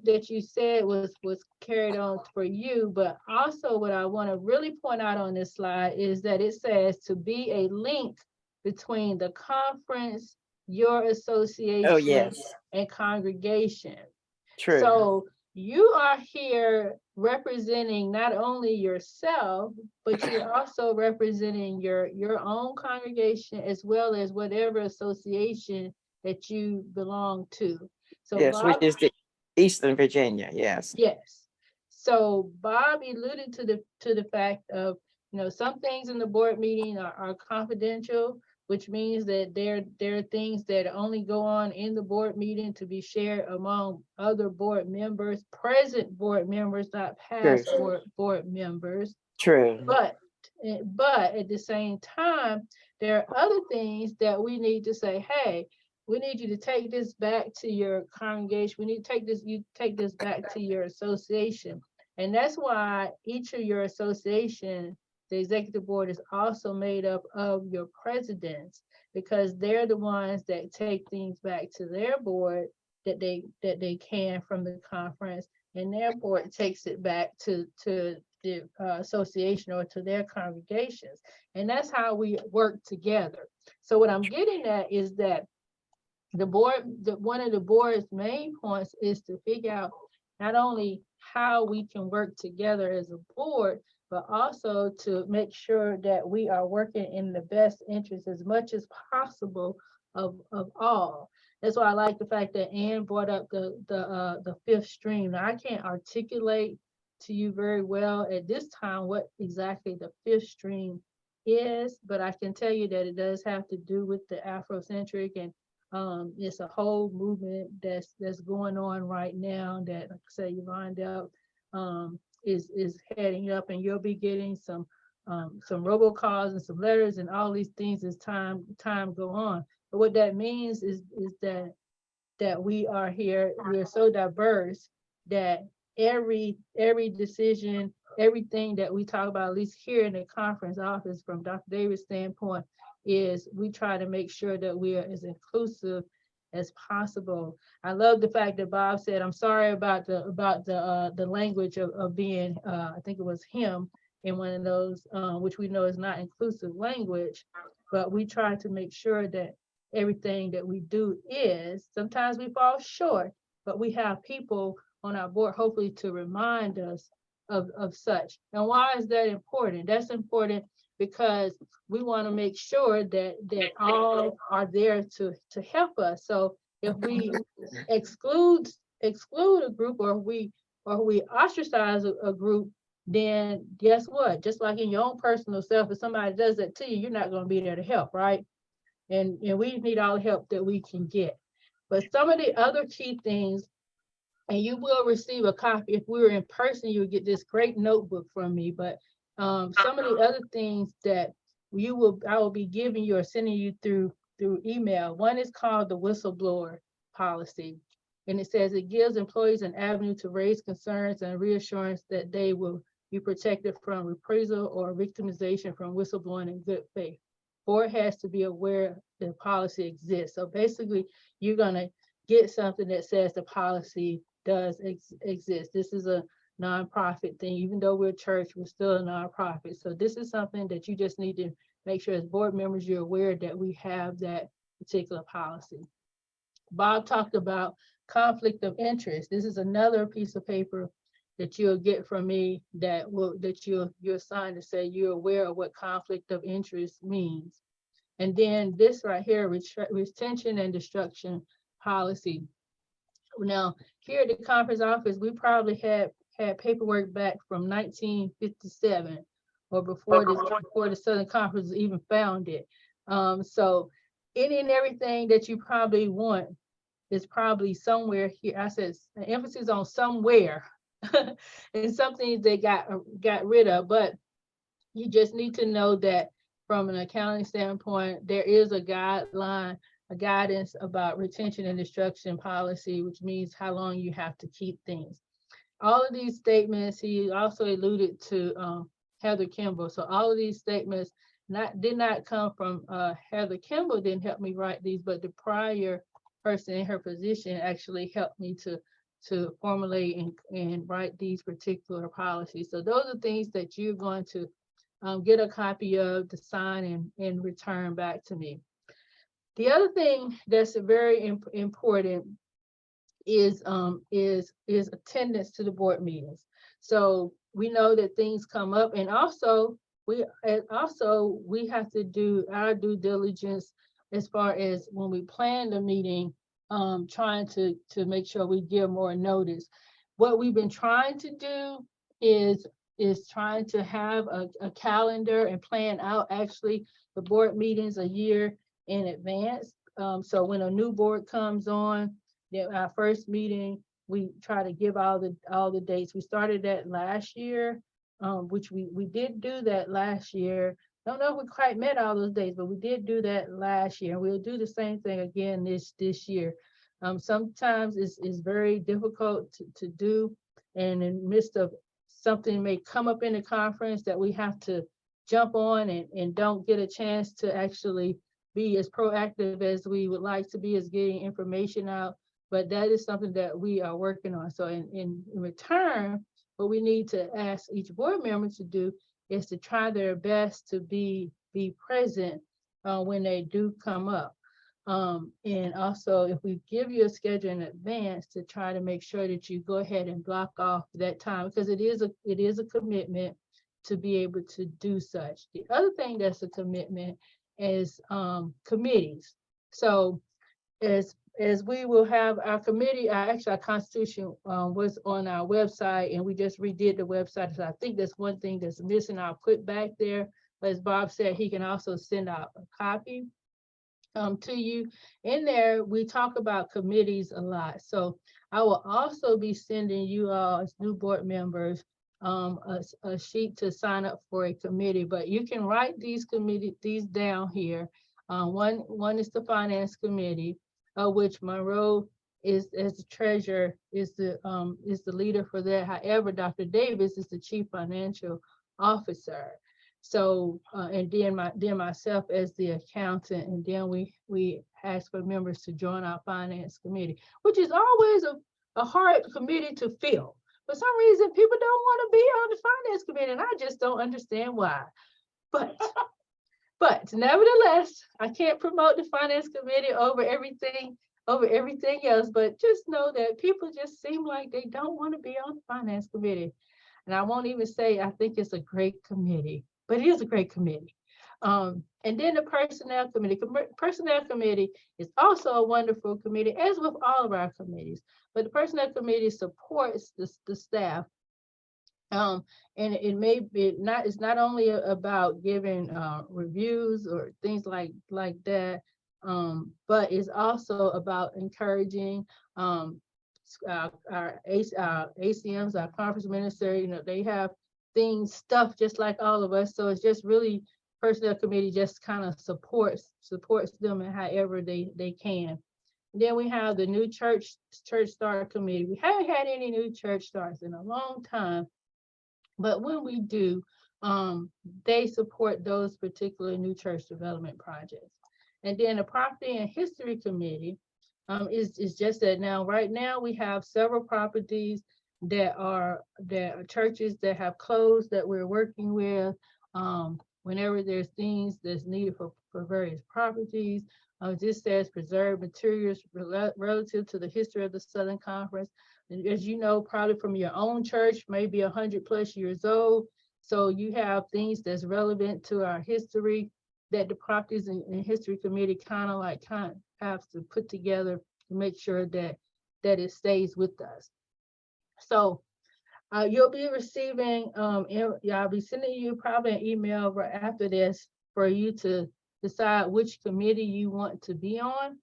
that you said was carried on for you, but also what I want to really point out on this slide is that it says to be a link between the conference, your association, Oh, yes. and congregation. True. So you are here representing not only yourself, but you're also representing your own congregation as well as whatever association that you belong to. So Yes, Bob, which is the Eastern Virginia. Yes. yes. So Bob alluded to the fact of, some things in the board meeting are confidential, which means that there are things that only go on in the board meeting to be shared among other board members, present board members, not past board members. True. But at the same time, there are other things that we need to say, hey, we need you to take this back to your congregation. We need to take this back to your association. And that's why each of your association, the executive board, is also made up of your presidents, because they're the ones that take things back to their board that they can from the conference, and their board takes it back to the association or to their congregations. And that's how we work together. So what I'm getting at is that one of the board's main points is to figure out not only how we can work together as a board, but also to make sure that we are working in the best interest as much as possible of all. That's why I like the fact that Ann brought up the fifth stream. Now, I can't articulate to you very well at this time what exactly the fifth stream is, but I can tell you that it does have to do with the Afrocentric, and it's a whole movement that's going on right now that, like I say, Yvonne Delk is heading up, and you'll be getting some robocalls and some letters and all these things as time go on. But what that means is that we are here, we're so diverse that every decision everything that we talk about, at least here in the conference office from Dr. Davis' standpoint, is we try to make sure that we are as inclusive as possible. I love the fact that Bob said, I'm sorry about the language of being, I think it was him, in one of those, which we know is not inclusive language, but we try to make sure that everything that we do is, sometimes we fall short, but we have people on our board, hopefully to remind us of such. And why is that important? That's important because we want to make sure that all are there to help us. So if we exclude a group, or we ostracize a group, then guess what? Just like in your own personal self, if somebody does that to you, you're not going to be there to help, right? And we need all the help that we can get. But some of the other key things, and you will receive a copy. If we were in person, you would get this great notebook from me. But some of the other things that I will be giving you or sending you through email. One is called the whistleblower policy. And it says it gives employees an avenue to raise concerns and reassurance that they will be protected from reprisal or victimization from whistleblowing in good faith. Board has to be aware the policy exists. So basically, you're gonna get something that says the policy does exist. This is a nonprofit thing. Even though we're a church, we're still a nonprofit. So this is something that you just need to make sure as board members, you're aware that we have that particular policy. Bob talked about conflict of interest. This is another piece of paper that you'll get from me that you're assigned to say you're aware of what conflict of interest means. And then this right here, retention and destruction policy. Now, here at the conference office, we probably had paperwork back from 1957 or before the Southern Conference even found it. So any and everything that you probably want is probably somewhere here. I said an emphasis on somewhere and something they got rid of, but you just need to know that from an accounting standpoint, there is a guideline, a guidance about retention and destruction policy, which means how long you have to keep things. All of these statements, he also alluded to Heather Kimball. So all of these statements did not come from Heather Kimball, didn't help me write these, but the prior person in her position actually helped me to formulate and write these particular policies. So those are things that you're going to get a copy of to sign and return back to me. The other thing that's very important is attendance to the board meetings. So we know that things come up, and also we have to do our due diligence as far as when we plan the meeting, trying to make sure we give more notice. What we've been trying to do is trying to have a calendar and plan out actually the board meetings a year in advance. So when a new board comes on, our first meeting, we try to give all the dates. We started that last year, which we did do that last year. Don't know if we quite met all those dates, but we did do that last year. We'll do the same thing again this year. Sometimes it's very difficult to do, and in the midst of something may come up in the conference that we have to jump on and don't get a chance to actually be as proactive as we would like to be as getting information out. But that is something that we are working on. So in return, what we need to ask each board member to do is to try their best to be present when they do come up. And also, if we give you a schedule in advance, to try to make sure that you go ahead and block off that time, because it is a commitment to be able to do such. The other thing that's a commitment is committees. So as we will have our committee, actually our constitution was on our website, and we just redid the website. So I think that's one thing that's missing. I'll put back there. But as Bob said, he can also send out a copy to you. In there, we talk about committees a lot. So I will also be sending you all as new board members a sheet to sign up for a committee, but you can write these down here. One is the finance committee, which Monroe as the treasurer, is the leader for that. However, Dr. Davis is the chief financial officer. So, and then myself as the accountant, and then we ask for members to join our finance committee, which is always a hard committee to fill. For some reason, people don't want to be on the finance committee, and I just don't understand why. But nevertheless, I can't promote the finance committee over everything else, but just know that people just seem like they don't want to be on the finance committee. And I won't even say I think it's a great committee, but it is a great committee. And then the personnel committee. Personnel committee is also a wonderful committee, as with all of our committees. But the personnel committee supports the staff. And it may be not, it's not only about giving reviews or things like that, but it's also about encouraging our ACMs, our conference minister. They have stuff just like all of us. So it's just really, personnel committee just kind of supports them in however they can. And then we have the new church start committee. We haven't had any new church starts in a long time. But when we do, they support those particular new church development projects. And then the property and history committee is just that. Right now we have several properties that are churches that have closed that we're working with. Whenever there's things that's needed for various properties, this says preserve materials relative to the history of the Southern Conference. And as you know, probably from your own church, maybe 100+ years old. So you have things that's relevant to our history that the properties and history committee kind of have to put together to make sure that it stays with us. So you'll be receiving, I'll be sending you probably an email right after this for you to decide which committee you want to be on.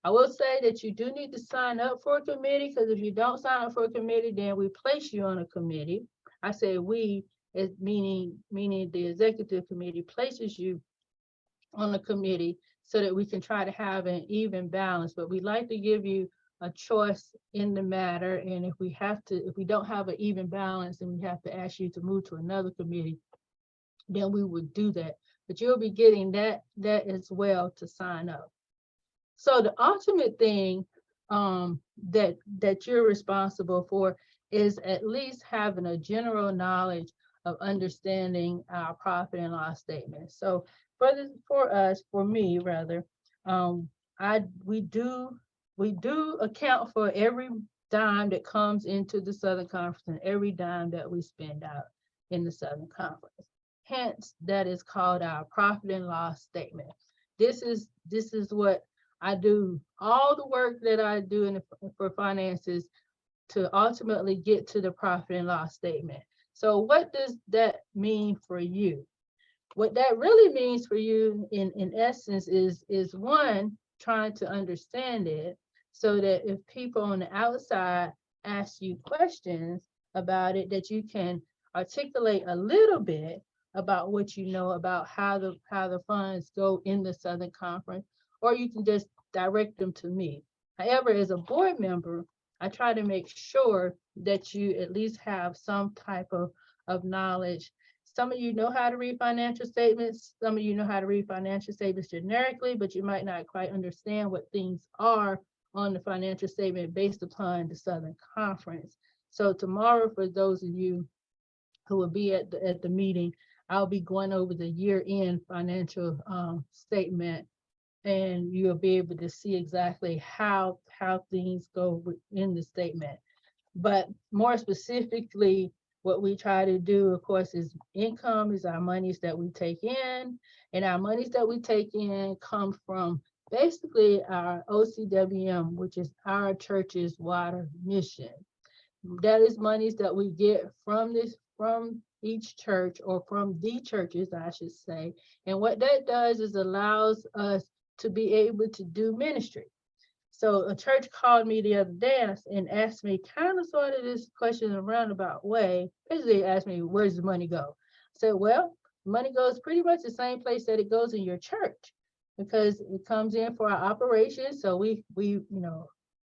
I will say that you do need to sign up for a committee, because if you don't sign up for a committee, then we place you on a committee. I say we, as meaning the executive committee places you on a committee so that we can try to have an even balance. But we'd like to give you a choice in the matter. And if we don't have an even balance and we have to ask you to move to another committee, then we would do that. But you'll be getting that as well to sign up. So the ultimate thing that you're responsible for is at least having a general knowledge of understanding our profit and loss statement. So for me, we do account for every dime that comes into the Southern Conference and every dime that we spend out in the Southern Conference. Hence, that is called our profit and loss statement. This is what I do, all the work that I do for finances to ultimately get to the profit and loss statement. So what does that mean for you? What that really means for you in essence is one, trying to understand it so that if people on the outside ask you questions about it, that you can articulate a little bit about what you know about how the funds go in the Southern Conference, or you can just direct them to me. However, as a board member, I try to make sure that you at least have some type of knowledge. Some of you know how to read financial statements. Some of you know how to read financial statements generically, but you might not quite understand what things are on the financial statement based upon the Southern Conference. So tomorrow, for those of you who will be at the meeting, I'll be going over the year-end financial statement, and you'll be able to see exactly how things go in the statement. But more specifically, what we try to do, of course, is income is our monies that we take in, and our monies that we take in come from basically our OCWM, which is our church's water mission. That is monies that we get from each church, or from the churches, I should say. And what that does is allows us to be able to do ministry. So a church called me the other day and asked me kind of sort of this question in a roundabout way. Basically asked me, where's the money go? I said, well, money goes pretty much the same place that it goes in your church, because it comes in for our operations. So we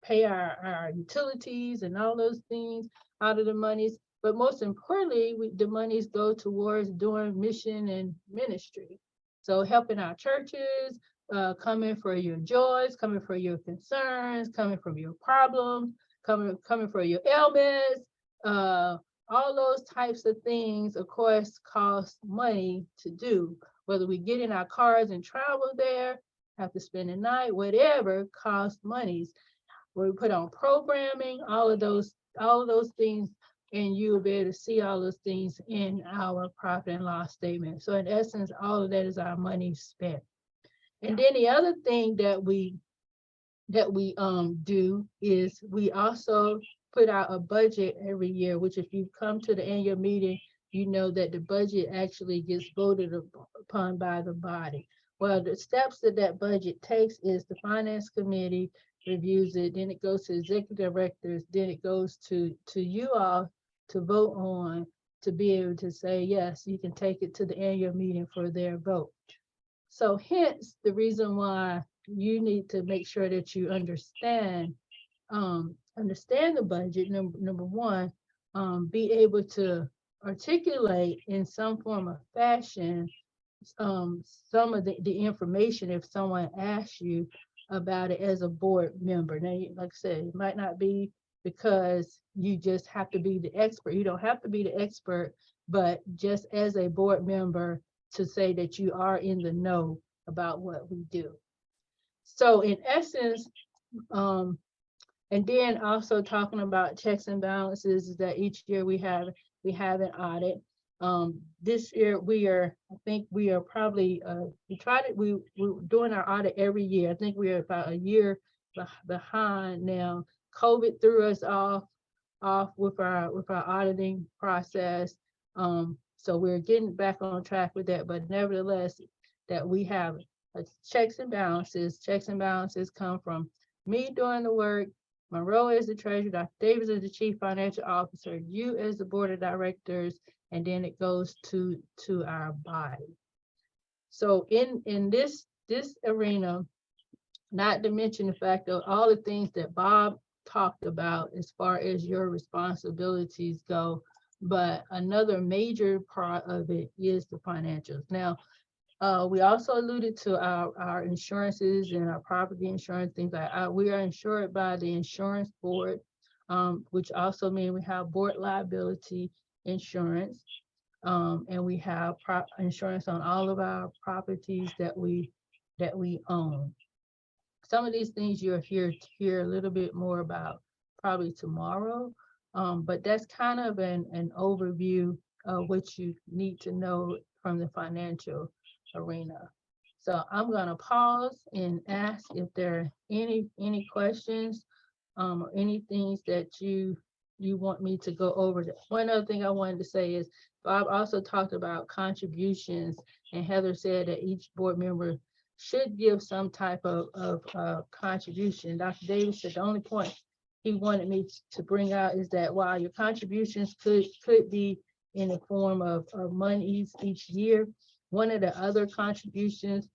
pay our utilities and all those things out of the monies. But most importantly, the monies go towards doing mission and ministry. So helping our churches, coming for your joys, coming for your concerns, coming from your problems, coming for your ailments, all those types of things, of course, cost money to do. Whether we get in our cars and travel there, have to spend the night, whatever, costs monies. We put on programming, all of those things, and you'll be able to see all those things in our profit and loss statement. So in essence, all of that is our money spent. And then the other thing that we do is we also put out a budget every year, which if you come to the annual meeting, you know that the budget actually gets voted upon by the body. Well, the steps that budget takes is the finance committee reviews it, then it goes to executive directors, then it goes to you all to vote on, to be able to say, yes, you can take it to the annual meeting for their vote. So hence the reason why you need to make sure that you understand the budget, number one, be able to articulate in some form of fashion some of the information if someone asks you about it as a board member. Now, like I said, it might not be because you just have to be the expert. You don't have to be the expert, but just as a board member to say that you are in the know about what we do. So in essence, and then also talking about checks and balances, is that each year we have an audit. This year I think we are probably, we're doing our audit every year. I think we're about a year behind now. COVID threw us off with our auditing process. So we're getting back on track with that, but nevertheless, that we have checks and balances. Checks and balances come from me doing the work, Monroe as the treasurer, Dr. Davis as the chief financial officer, you as the board of directors, and then it goes to our body. So in this arena, not to mention the fact of all the things that Bob talked about as far as your responsibilities go, but another major part of it is the financials. Now, we also alluded to our insurances and our property insurance, things like that. We are insured by the insurance board, which also means we have board liability insurance, and we have insurance on all of our properties that we own. Some of these things you're here to hear a little bit more about probably tomorrow, but that's kind of an overview of what you need to know from the financial arena. So I'm going to pause and ask if there are any questions or any things that you want me to go over. One other thing I wanted to say is Bob also talked about contributions, and Heather said that each board member should give some type of contribution. Dr. Davis said the only point he wanted me to bring out is that while your contributions could be in the form of monies each year, one of the other contributions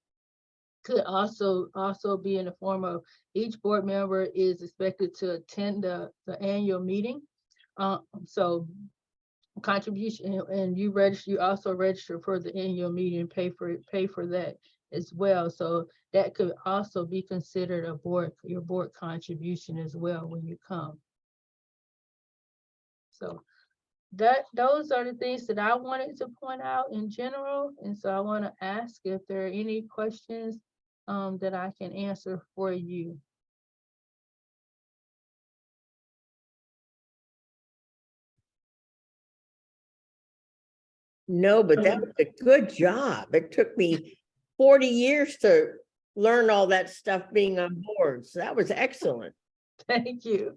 could also be in the form of each board member is expected to attend the annual meeting. So contribution, and you also register for the annual meeting, pay for that as well. So that could also be considered your board contribution as well when you come. So those are the things that I wanted to point out in general. And so I want to ask if there are any questions that I can answer for you. No, but that was a good job. It took me 40 years to learn all that stuff being on board. So that was excellent. Thank you.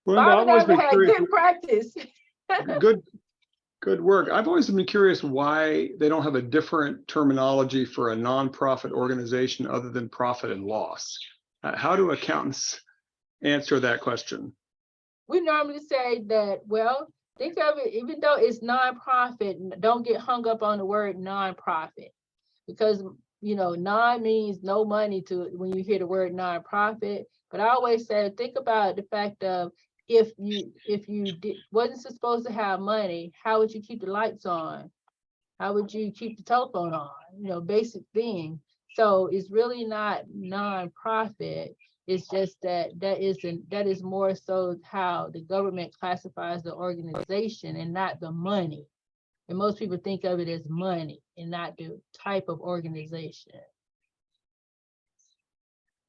Belinda, I've Bob always and I been had curious. good practice. Good work. I've always been curious why they don't have a different terminology for a nonprofit organization other than profit and loss. How do accountants answer that question? We normally say that, well, think of it, even though it's nonprofit, don't get hung up on the word nonprofit, because non means no money to when you hear the word nonprofit. But I always say, think about the fact of if you wasn't supposed to have money, how would you keep the lights on? How would you keep the telephone on? Basic things. So it's really not nonprofit. It's just that is more so how the government classifies the organization and not the money. And most people think of it as money and not the type of organization.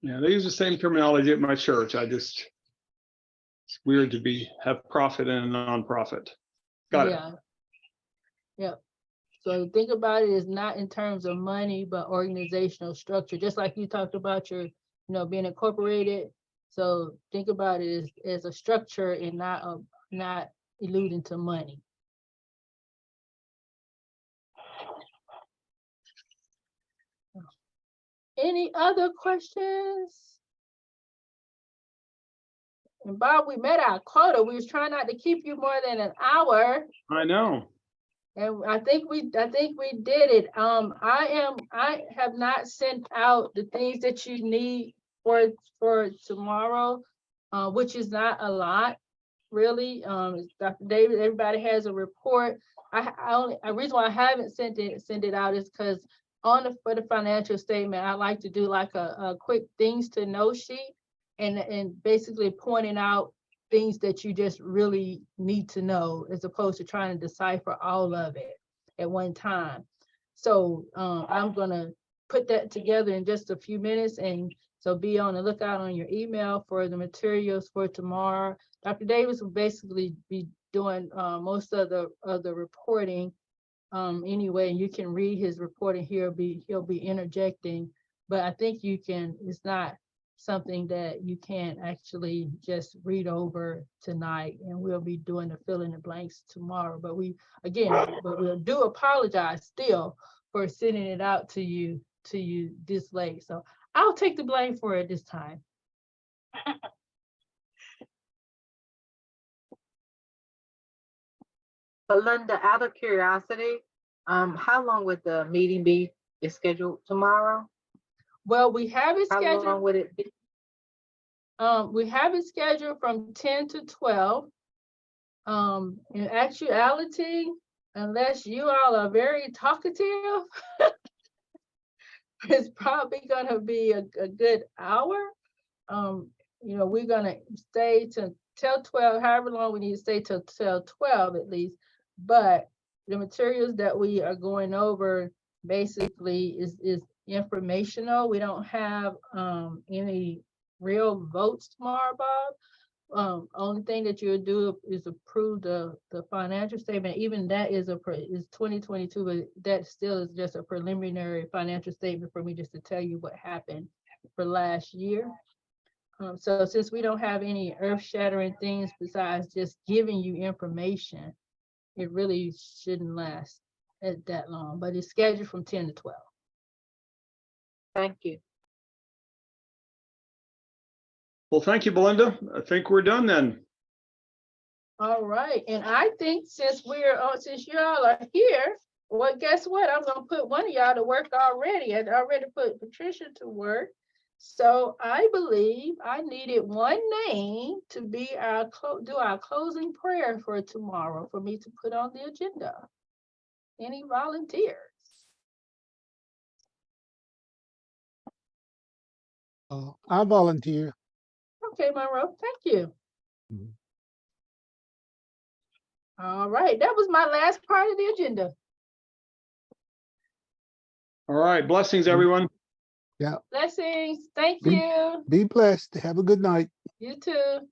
Yeah, they use the same terminology at my church. It's weird to have profit and a nonprofit. Got it. Yeah. So think about it as not in terms of money, but organizational structure, just like you talked about your, being incorporated. So think about it as a structure and not alluding to money. Any other questions? And Bob, we met our quota. We was trying not to keep you more than an hour. I know. And I think we did it. I have not sent out the things that you need for tomorrow, which is not a lot, really. Dr. David, everybody has a report. The reason why I haven't sent it out is because for the financial statement, I like to do like a quick things to know sheet and basically pointing out things that you just really need to know, as opposed to trying to decipher all of it at one time. So I'm gonna put that together in just a few minutes, and so be on the lookout on your email for the materials for tomorrow. Dr. Davis will basically be doing most of the reporting anyway, and you can read his reporting. He'll be interjecting, but I think it's not something that you can actually just read over tonight, and we'll be doing the fill in the blanks tomorrow. But we do apologize still for sending it out to you this late. So I'll take the blame for it this time. Belinda, out of curiosity, how long would the meeting be scheduled tomorrow? Well, we have it How scheduled. long would it be? We have it scheduled from 10 to 12. In actuality, unless you all are very talkative, it's probably gonna be a good hour. We're gonna stay till 12, however long we need to stay till 12 at least. But the materials that we are going over basically is informational. We don't have any real votes tomorrow, Bob. Only thing that you'll do is approve the financial statement. Even that is 2022, but that still is just a preliminary financial statement for me just to tell you what happened for last year. So since we don't have any earth-shattering things besides just giving you information, it really shouldn't last that long, but it's scheduled from 10 to 12. Thank you. Well, thank you, Belinda. I think we're done then. All right, and I think since you all are here, well, guess what? I'm gonna put one of y'all to work already. I already put Patricia to work. So I believe I needed one name to be do our closing prayer for tomorrow for me to put on the agenda. Any volunteers? I volunteer. Okay, Monroe, thank you. Mhm. All right, that was my last part of the agenda. All right, blessings, everyone. Blessings, thank you. Be blessed. Have a good night. You too.